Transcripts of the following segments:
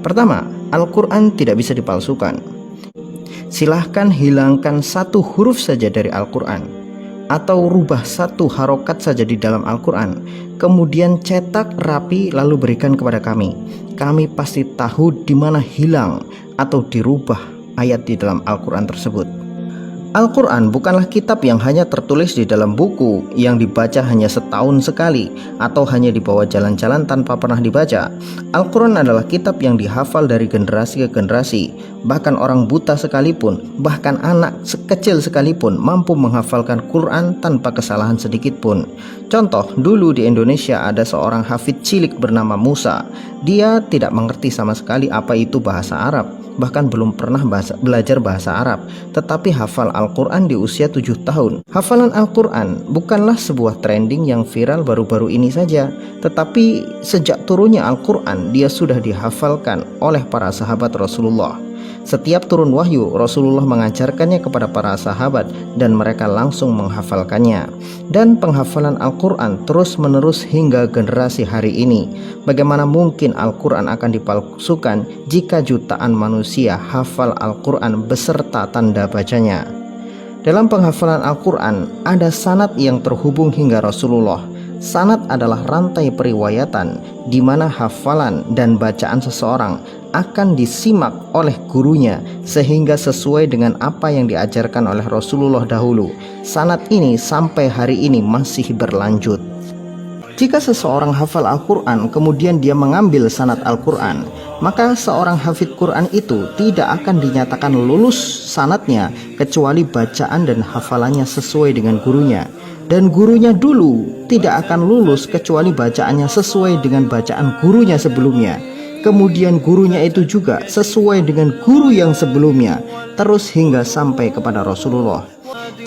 Pertama, Al-Quran tidak bisa dipalsukan. Silahkan hilangkan satu huruf saja dari Al-Quran, atau rubah satu harokat saja di dalam Al-Quran, kemudian cetak rapi lalu berikan kepada kami. Kami pasti tahu di mana hilang atau dirubah ayat di dalam Al-Quran tersebut. Al-Quran bukanlah kitab yang hanya tertulis di dalam buku yang dibaca hanya setahun sekali atau hanya dibawa jalan-jalan tanpa pernah dibaca. Al-Quran adalah kitab yang dihafal dari generasi ke generasi. Bahkan orang buta sekalipun, bahkan anak sekecil sekalipun mampu menghafalkan Quran tanpa kesalahan sedikit pun. Contoh, dulu di Indonesia ada seorang hafid cilik bernama Musa. Dia tidak mengerti sama sekali apa itu bahasa Arab, bahkan belum pernah belajar bahasa Arab, tetapi hafal Al-Quran di usia 7 tahun. Hafalan Al-Quran bukanlah sebuah trending yang viral baru-baru ini saja, tetapi sejak turunnya Al-Quran dia sudah dihafalkan oleh para sahabat Rasulullah. Setiap turun wahyu, Rasulullah mengajarkannya kepada para sahabat dan mereka langsung menghafalkannya. Dan penghafalan Al-Quran terus-menerus hingga generasi hari ini. Bagaimana mungkin Al-Quran akan dipalsukan jika jutaan manusia hafal Al-Quran beserta tanda bacanya? Dalam penghafalan Al-Quran ada sanad yang terhubung hingga Rasulullah. Sanad adalah rantai periwayatan di mana hafalan dan bacaan seseorang akan disimak oleh gurunya sehingga sesuai dengan apa yang diajarkan oleh Rasulullah dahulu. Sanad ini sampai hari ini masih berlanjut. Jika seseorang hafal Al-Quran kemudian dia mengambil sanad Al-Quran, maka seorang hafid Quran itu tidak akan dinyatakan lulus sanadnya kecuali bacaan dan hafalannya sesuai dengan gurunya. Dan gurunya dulu tidak akan lulus kecuali bacaannya sesuai dengan bacaan gurunya sebelumnya. Kemudian gurunya itu juga sesuai dengan guru yang sebelumnya, terus hingga sampai kepada Rasulullah.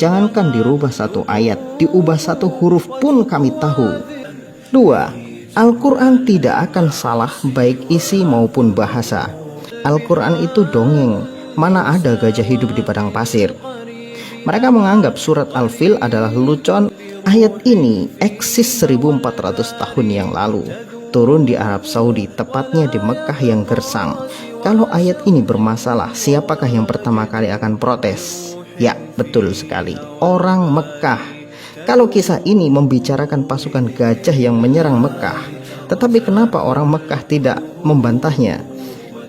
Jangankan dirubah satu ayat, diubah satu huruf pun kami tahu. 2. Al-Quran tidak akan salah baik isi maupun bahasa. Al-Quran itu dongeng, mana ada gajah hidup di padang pasir. Mereka menganggap surat Al-Fil adalah lelucon. Ayat ini eksis 1400 tahun yang lalu, turun di Arab Saudi, tepatnya di Mekah yang gersang. Kalau ayat ini bermasalah, siapakah yang pertama kali akan protes? Ya, betul sekali, orang Mekah. Kalau kisah ini membicarakan pasukan gajah yang menyerang Mekah, tetapi kenapa orang Mekah tidak membantahnya?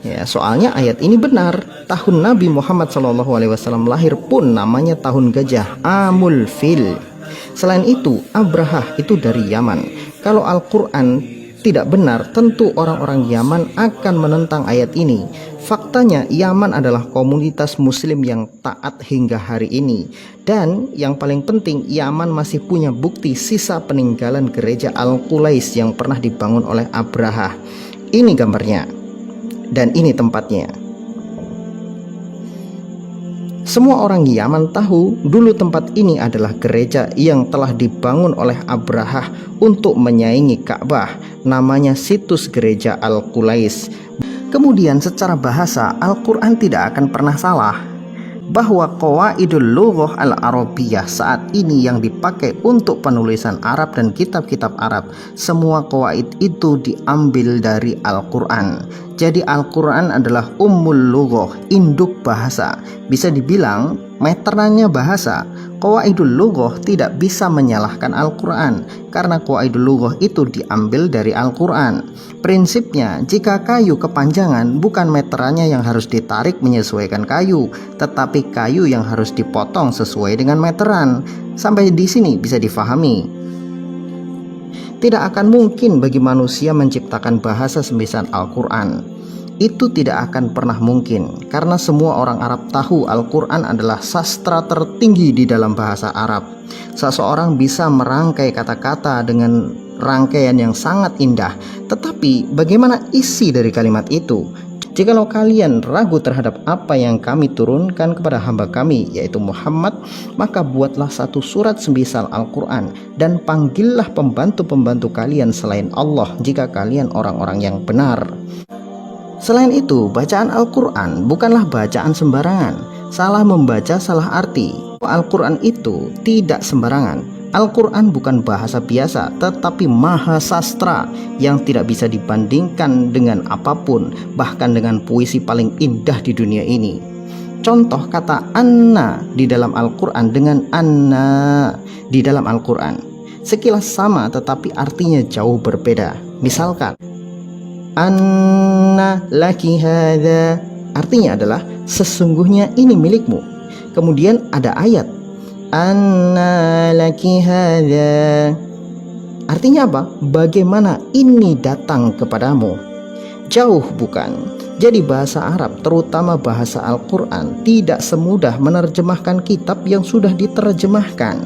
Ya, soalnya ayat ini benar. Tahun Nabi Muhammad SAW lahir pun namanya tahun gajah, Amul Fil. Selain itu, Abrahah itu dari Yaman. Kalau Al-Quran tidak benar, tentu orang-orang Yaman akan menentang ayat ini. Faktanya, Yaman adalah komunitas muslim yang taat hingga hari ini. Dan yang paling penting, Yaman masih punya bukti sisa peninggalan gereja Al-Qulais yang pernah dibangun oleh Abrahah. Ini gambarnya. Dan ini tempatnya. Semua orang Yaman tahu dulu tempat ini adalah gereja yang telah dibangun oleh Abrahah untuk menyaingi Ka'bah. Namanya situs gereja Al-Qulais. Kemudian secara bahasa Al-Quran tidak akan pernah salah. Bahwa qawaidul lughah al-arabiyyah saat ini yang dipakai untuk penulisan Arab dan kitab-kitab Arab, semua qawaid itu diambil dari Al-Quran. Jadi Al-Quran adalah ummul lughah, induk bahasa. Bisa dibilang meterannya bahasa. Qawaidul lughah tidak bisa menyalahkan Al-Quran karena qawaidul lughah itu diambil dari Al-Quran. Prinsipnya, jika kayu kepanjangan, bukan meterannya yang harus ditarik menyesuaikan kayu, tetapi kayu yang harus dipotong sesuai dengan meteran. Sampai di sini bisa difahami. Tidak akan mungkin bagi manusia menciptakan bahasa semisal Al-Quran. Itu tidak akan pernah mungkin, karena semua orang Arab tahu Al-Quran adalah sastra tertinggi di dalam bahasa Arab. Seseorang bisa merangkai kata-kata dengan rangkaian yang sangat indah, tetapi bagaimana isi dari kalimat itu? Jikalau kalian ragu terhadap apa yang kami turunkan kepada hamba kami, yaitu Muhammad, maka buatlah satu surat semisal Al-Quran dan panggillah pembantu-pembantu kalian selain Allah jika kalian orang-orang yang benar. Selain itu, bacaan Al-Quran bukanlah bacaan sembarangan. Salah membaca, salah arti. Al-Quran itu tidak sembarangan. Al-Quran bukan bahasa biasa, tetapi mahasastra yang tidak bisa dibandingkan dengan apapun, bahkan dengan puisi paling indah di dunia ini. Contoh kata anna di dalam Al-Quran dengan anna di dalam Al-Quran sekilas sama, tetapi artinya jauh berbeda. Misalkan anna laki hadza, artinya adalah sesungguhnya ini milikmu. Kemudian ada ayat anna laki hadza, artinya apa? Bagaimana ini datang kepadamu? Jauh bukan? Jadi bahasa Arab, terutama bahasa Al-Quran, tidak semudah menerjemahkan kitab yang sudah diterjemahkan.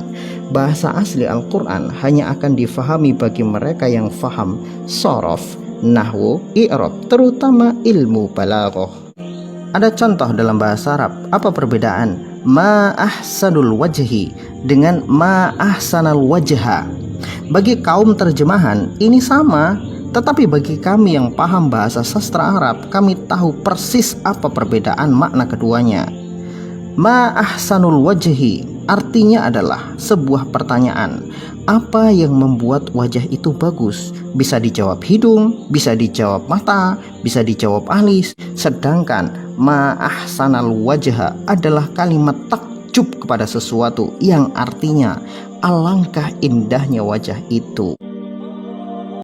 Bahasa asli Al-Quran hanya akan difahami bagi mereka yang faham shorof, nahwu, i'rab, terutama ilmu balaghah. Ada contoh dalam bahasa Arab. Apa perbedaan ma ahsanul wajhi dengan ma ahsanal wajha? Bagi kaum terjemahan ini sama, tetapi bagi kami yang paham bahasa sastra Arab, kami tahu persis apa perbedaan makna keduanya. Ma ahsanul wajhi artinya adalah sebuah pertanyaan. Apa yang membuat wajah itu bagus? Bisa dijawab hidung, bisa dijawab mata, bisa dijawab alis. Sedangkan ma ahsanal wajha adalah kalimat takjub kepada sesuatu yang artinya alangkah indahnya wajah itu.